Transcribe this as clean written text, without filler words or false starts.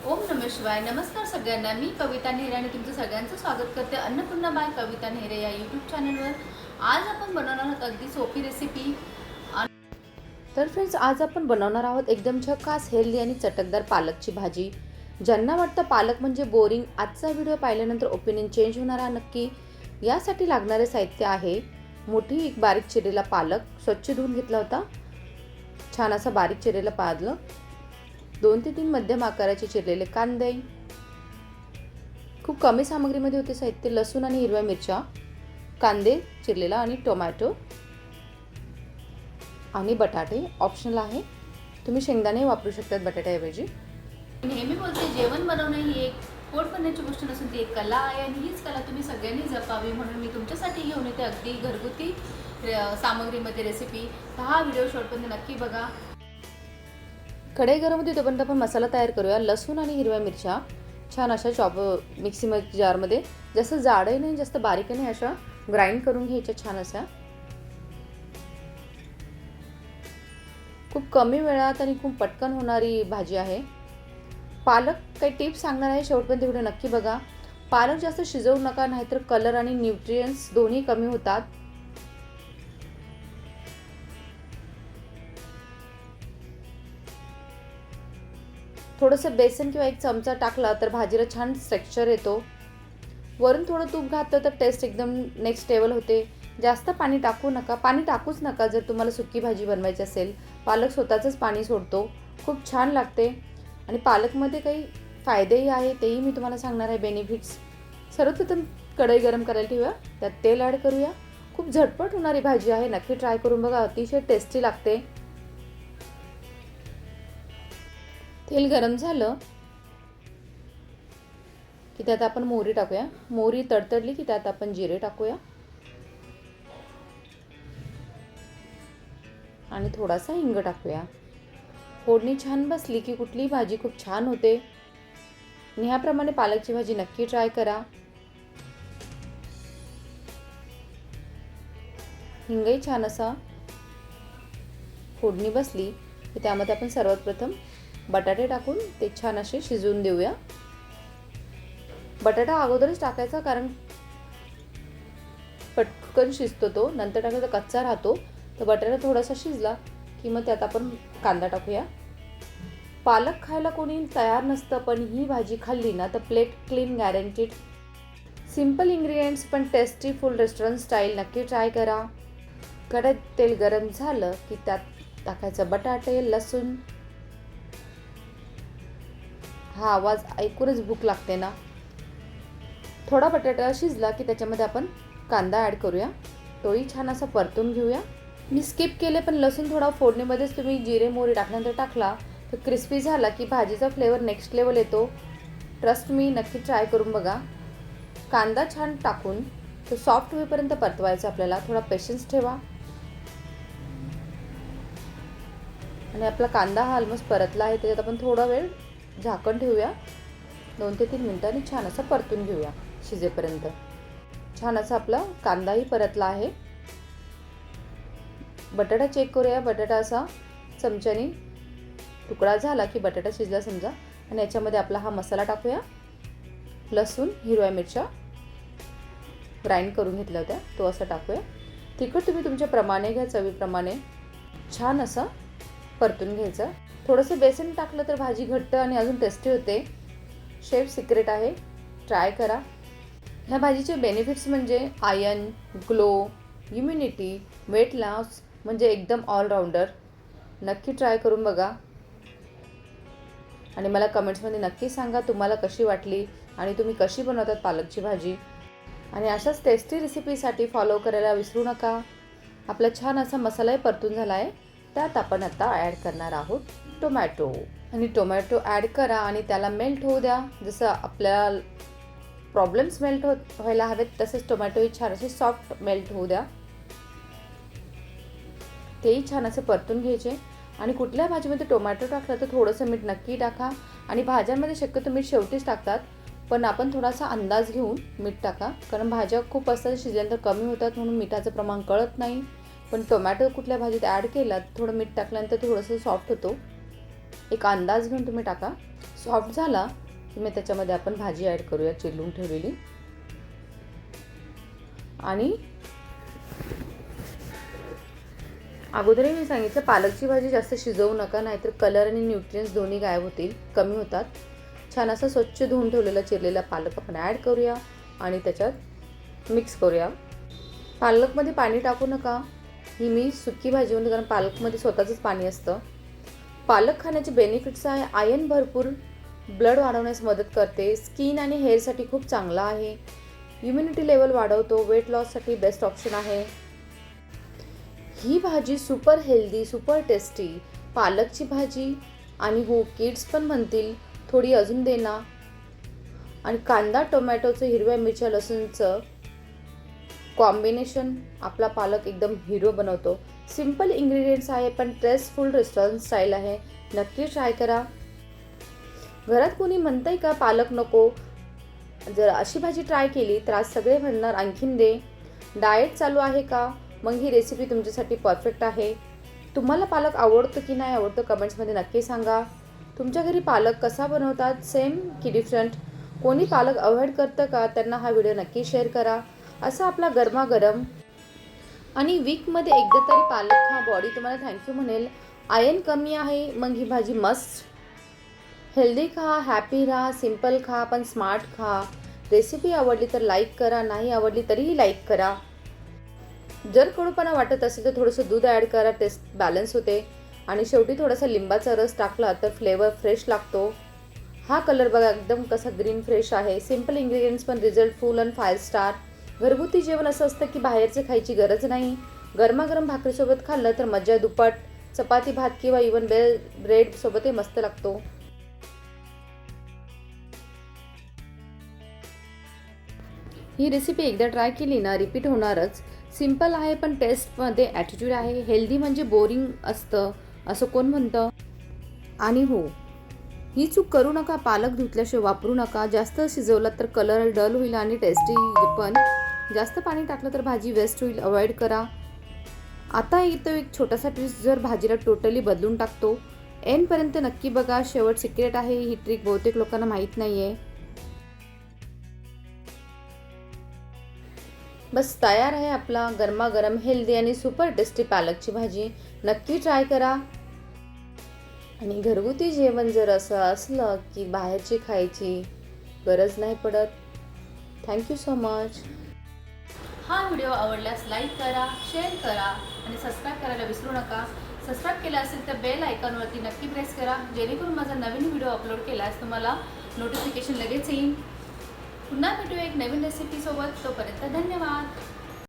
ओम नमः शिवाय. नमस्कार सगळ्यांना. मी कविता नेहरे आणि तुमचं सगळ्यांचं स्वागत करते अन्नपूर्णा बाय कविता नेहरे या यूट्यूब चॅनलवर. आज आपण बनवणार आहोत अगदी सोपी रेसिपी. तर फ्रेंड्स, आज आपण बनवणार आहोत एकदम झकास हेल्दी आणि चटकदार पालकची भाजी. ज्यांना वाटतं पालक म्हणजे बोरिंग, आजचा व्हिडिओ पाहिल्यानंतर ओपिनियन चेंज होणार आहे नक्की. यासाठी लागणारे साहित्य आहे: मोठी एक बारीक चिरलेला पालक, स्वच्छ धुवून घेतला होता, छान असा बारीक चिरलेला पालक, 2 ते 3 मध्यम आकाराचे चिरलेले कांदे, खूप कमी सामग्रीमध्ये होते साहित्य: लसूण आणि हिरव्या मिरच्या, कांदे चिरलेला आणि टोमॅटो आणि बटाटे. ऑप्शनल आहे, तुम्ही शेंगदाणे वापरू शकतात बटाट्याऐवजी. नेहमी बोलते, जेवण बनवणे ही एक पोट भरण्याची गोष्ट नसून ती एक कला आहे आणि हीच कला तुम्ही सगळ्यांनी जपावी, म्हणून मी तुमच्यासाठी घेऊन येते अगदी घरगुती सामग्रीमध्ये रेसिपी. तर हा व्हिडिओ शेवटपर्यंत नक्की बघा. कढई गरम होती तोपर्यंत आपण मसाला तयार करूया. लसूण आणि हिरव्या मिरच्या छान अशा मिक्सी जारमध्ये, जास्त जाडही नाही जास्त बारीकही नाही, अशा ग्राइंड करून घ्यायच्या छान अशा. खूप कमी वेळात आणि खूप पटकन होणारी भाजी आहे. पालक काही टिप्स सांगणार आहे, शेवटपर्यंत व्हिडिओ नक्की बघा. पालक जास्त शिजवू नका, नाहीतर कलर आणि न्यूट्रिएंट्स दोन्ही कमी होतात. थोडंसं बेसन किंवा 1 चमचा टाकला तर भाजीला छान टेक्स्चर येतो. वरून थोडं तूप घातलं तर टेस्ट एकदम नेक्स्ट लेवल होते. जास्त पाणी टाकू नका, पाणी टाकूच नका जर तुम्हाला सुकी भाजी बनवायची असेल. पालक स्वतःचंच पाणी सोडतो, खूप छान लागते. आणि पालकमध्ये काही फायदेही आहे, तेही मी तुम्हाला सांगणार आहे, बेनिफिट्स. सर्वप्रथम कढई गरम करायला ठेवूया, त्यात तेल ॲड करूया. खूप झटपट होणारी भाजी आहे, नक्की ट्राय करून बघा, अतिशय टेस्टी लागते. तेल गरम झालं की त्यात आपण मोहरी टाकूया. मोहरी तडतडली की त्यात आपण जिरे टाकूया आणि थोडासा हिंग टाकूया. फोडणी छान बसली की कुठलीही भाजी खूप छान होते. आणि ह्याप्रमाणे पालकची भाजी नक्की ट्राय करा. हिंगही छान असा फोडणी बसली की त्यामध्ये आपण सर्वात प्रथम बटाटे टाकून ते छान असे शिजवून देऊया. बटाटा अगोदरच टाकायचा, कारण पटकन शिजतो तो. नंतर टाकायचा कच्चा राहतो. तर बटाटा थोडासा शिजला की मग त्यात आपण कांदा टाकूया. पालक खायला कोणी तयार नसतं, पण ही भाजी खाल्ली ना तर plate clean guaranteed. Simple ingredients पण टेस्टी, फुल रेस्टॉरंट स्टाईल. नक्की ट्राय करा. कढईत तेल गरम झालं की त्यात टाकायचं बटाटे, लसूण. हा आवाज ऐकूनच भूक लागते ना. थोडा बटाटा शिजला की त्याच्यामध्ये आपण कांदा ॲड करूया, तोही छान असा परतून घेऊया. मी स्किप केले, पण लसूण थोडा फोडणीमध्येच तुम्ही जिरे मोहरी टाकल्यानंतर टाकला तर क्रिस्पी झाला की भाजीचा फ्लेवर नेक्स्ट लेवल येतो. ट्रस्ट मी, नक्की ट्राय करून बघा. कांदा छान टाकून तो सॉफ्ट होईपर्यंत परतवायचा आपल्याला. थोडा पेशन्स ठेवा. आणि आपला कांदा हा ऑलमोस्ट परतला आहे, त्याच्यात आपण थोडा वेळ झाकण ठेवूया. 2 ते 3 मिनिटांनी छान असं परतून घेऊया शिजेपर्यंत. छान असा आपला कांदाही परतला आहे. बटाटा चेक करूया. बटाटा असा चमच्याने तुकडा झाला की बटाटा शिजला समजा. आणि याच्यामध्ये आपला हा मसाला टाकूया. लसूण, हिरव्या मिरच्या ग्राइंड करून घेतल्या होत्या, तो असा टाकूया. तिखट तुम्ही तुमच्या प्रमाणे घ्या, चवीप्रमाणे. छान असं परतून घ्यायचं. थोडंसं बेसन टाकलं तर भाजी घट्ट आणि अजून टेस्टी होते. शेफ सिक्रेट आहे, ट्राय करा. ह्या भाजीचे बेनिफिट्स म्हणजे iron, glow, immunity, weight loss, म्हणजे एकदम ऑलराऊंडर. नक्की ट्राय करून बघा आणि मला कमेंट्समध्ये नक्की सांगा तुम्हाला कशी वाटली आणि तुम्ही कशी बनवतात पालकची भाजी. आणि अशाच टेस्टी रेसिपीसाठी फॉलो करायला विसरू नका. आपला छान असा मसालाही परतून झाला आहे. त्यात आपण आता ॲड करणार आहोत टोमॅटो. आणि टोमॅटो ॲड करा आणि त्याला मेल्ट होऊ द्या. जसं आपल्याला प्रॉब्लेम्स मेल्ट व्हायला हवेत तसेच टोमॅटोही छान असे सॉफ्ट मेल्ट होऊ द्या. तेही छान असे परतून घ्यायचे. आणि कुठल्या भाजीमध्ये टोमॅटो टाकलं तर थोडंसं मीठ नक्की टाका. आणि भाज्यांमध्ये शक्यतो मीठ शेवटीच टाकतात, पण आपण थोडासा अंदाज घेऊन मीठ टाका, कारण भाज्या खूप असतात शिजल्यानंतर कमी होतात, म्हणून मिठाचं प्रमाण कळत नाही. पण टोमॅटो कुठल्या भाजीत ॲड केला थोडं मीठ टाकल्यानंतर थोडंसं सॉफ्ट होतो. एक अंदाज घेऊन तुम्ही टाका. सॉफ्ट झाला की मग त्याच्यामध्ये आपण भाजी ॲड करूया चिरलून ठेवलेली. आणि अगोदरही मी सांगितलं पालकची भाजी जास्त शिजवू नका, नाहीतर कलर आणि न्यूट्रियन्स दोन्ही गायब होतील, कमी होतात. छान असं स्वच्छ धुवून ठेवलेला चिरलेला पालक आपण ॲड करूया आणि त्याच्यात मिक्स करूया. पालकमध्ये पाणी टाकू नका, ही मी सुकी भाजी म्हणते कारण पालकमध्ये स्वतःचंच पाणी असतं. पालक खाण्याचे बेनिफिट्स आहे आयर्न भरपूर, ब्लड वाढवण्यास मदत करते, स्किन आणि हेअरसाठी खूप चांगला आहे, इम्युनिटी लेवल वाढवतो, वेट लॉससाठी बेस्ट ऑप्शन आहे. ही भाजी सुपर हेल्दी, सुपर टेस्टी पालकची भाजी. आणि हो, किड्स पण म्हणतील थोडी अजून दे ना. आणि कांदा टोमॅटोचं, हिरव्या मिरच्या लसूणचं कॉम्बिनेशन आपला पालक एकदम हिरो बनवतो. सिंपल इंग्रेडियंट्स आहे पण टेस्टफुल रेस्टॉरंट स्टाईल आहे. नक्की ट्राय करा. घरात कोणी म्हणतंय का पालक नको? जर अशी भाजी ट्राय केली तर आज सगळे म्हणणार आणखीन दे. डाएट चालू आहे का? मग ही रेसिपी तुमच्यासाठी परफेक्ट आहे. तुम्हाला पालक आवडतं की नाही आवडतं कमेंट्समध्ये नक्की सांगा. तुमच्या घरी पालक कसा बनवतात, सेम की डिफरंट? कोणी पालक अवॉइड करतं का? त्यांना हा व्हिडिओ नक्की शेअर करा. असा आपला गरमागरम आणि वीकमध्ये एकदा तरी पालक खा, बॉडी तुम्हाला थँक्यू म्हणेल. आयर्न कमी आहे मग ही भाजी मस्ट. हेल्दी खा, हॅपी राहा, सिम्पल खा पण स्मार्ट खा. रेसिपी आवडली तर लाईक करा, नाही आवडली तरीही लाईक करा. जर कडूपणा वाटत असेल तर थोडंसं दूध ॲड करा, टेस्ट बॅलन्स होते. आणि शेवटी थोडासा लिंबाचा रस टाकला तर फ्लेवर फ्रेश लागतो. हा कलर बघा एकदम कसा ग्रीन फ्रेश आहे. सिम्पल इंग्रेडियंट्स पण रिझल्ट फुल आणि 5 स्टार. घरगुती जेवण असं असतं की बाहेरचे खायची गरज नाही. गरमागरम भाकरीसोबत खाल्लं तर मजा दुप्पट. चपाती भात किंवा इवन ब्रेड सोबतही मस्त लागतो. ही रेसिपी एकदा ट्राय केली ना रिपीट होणारच. सिंपल आहे पण टेस्टमध्ये ॲटिट्यूड आहे. हेल्दी म्हणजे बोरिंग असतं असं कोण म्हणतं? आणि हो, ही चूक करू नका. पालक धुतल्याशिवाय वापरू नका. जास्त शिजवलात तर कलर डल होईल आणि टेस्टी पण. जास्त पाणी टाकलं तर भाजी वेस्ट होईल, अवॉइड करा. आता इथं एक छोटासा ट्विस्ट जर भाजीला टोटली बदलून टाकतो. एंडपर्यंत नक्की बघा, शेवट सिक्रेट आहे. ही ट्रिक बहुतेक लोकांना माहीत नाही आहे. बस तयार आहे आपला गरमागरम हेल्दी आणि सुपर टेस्टी पालकची भाजी. नक्की ट्राय करा. आणि घरगुती जेवण जर असं असलं की बाहेरची खायची गरज नाही पडत. Thank you so much. हा व्हिडिओ आवडल्यास लाईक करा, शेअर करा आणि सबस्क्राईब करायला विसरू नका. सबस्क्राईब केलं असेल तर बेल आयकॉनवरती नक्की प्रेस करा, जेणेकरून माझा नवीन व्हिडिओ अपलोड केल्यास तुम्हाला नोटिफिकेशन लगेच येईल. पुन्हा भेटूया एक नवीन रेसिपीसोबत. तोपर्यंत धन्यवाद.